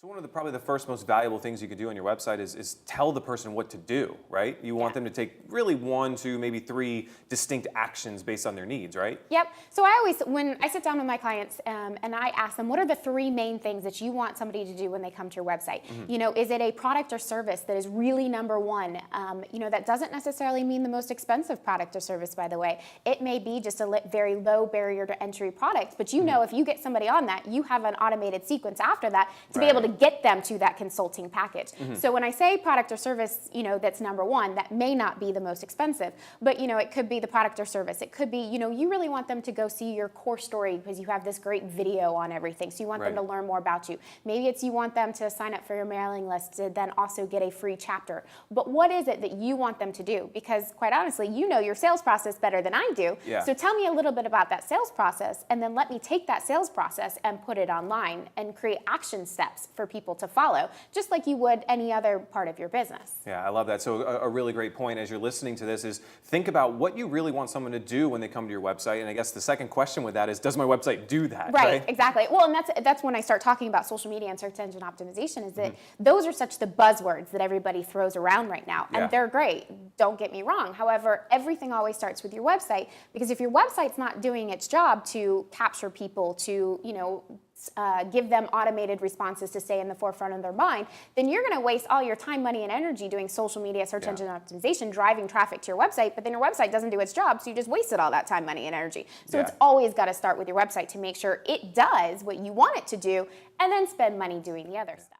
So one of the probably the first most valuable things you could do on your website is tell the person what to do, right? You want them to take really 1, 2, maybe 3 distinct actions based on their needs, right? Yep. So I always, when I sit down with my clients and I ask them, what are the 3 main things that you want somebody to do when they come to your website? You know, is it a product or service that is really number one? You know, that doesn't necessarily mean the most expensive product or service, by the way. It may be just a very low barrier to entry product, but you know, if you get somebody on that, you have an automated sequence after that to be able to get them to that consulting package. So when I say product or service, you know, that's number one, that may not be the most expensive, but you know, it could be the product or service. It could be, you know, you really want them to go see your core story because you have this great video on everything. So you want them to learn more about you. Maybe it's you want them to sign up for your mailing list to then also get a free chapter. But what is it that you want them to do? Because quite honestly, you know your sales process better than I do. So tell me a little bit about that sales process, and then let me take that sales process and put it online and create action steps for people to follow, just like you would any other part of your business. Yeah, I love that. So a really great point as you're listening to this is think about what you really want someone to do when they come to your website. And I guess the second question with that is, does my website do that? Right, exactly. Well, and that's when I start talking about social media and search engine optimization, is that those are such the buzzwords that everybody throws around right now. And they're great, don't get me wrong. However, everything always starts with your website, because if your website's not doing its job to capture people, to, you know, give them automated responses to stay in the forefront of their mind, then you're going to waste all your time, money, and energy doing social media, search engine optimization, driving traffic to your website, but then your website doesn't do its job, so you just wasted all that time, money, and energy. So it's always got to start with your website to make sure it does what you want it to do, and then spend money doing the other stuff.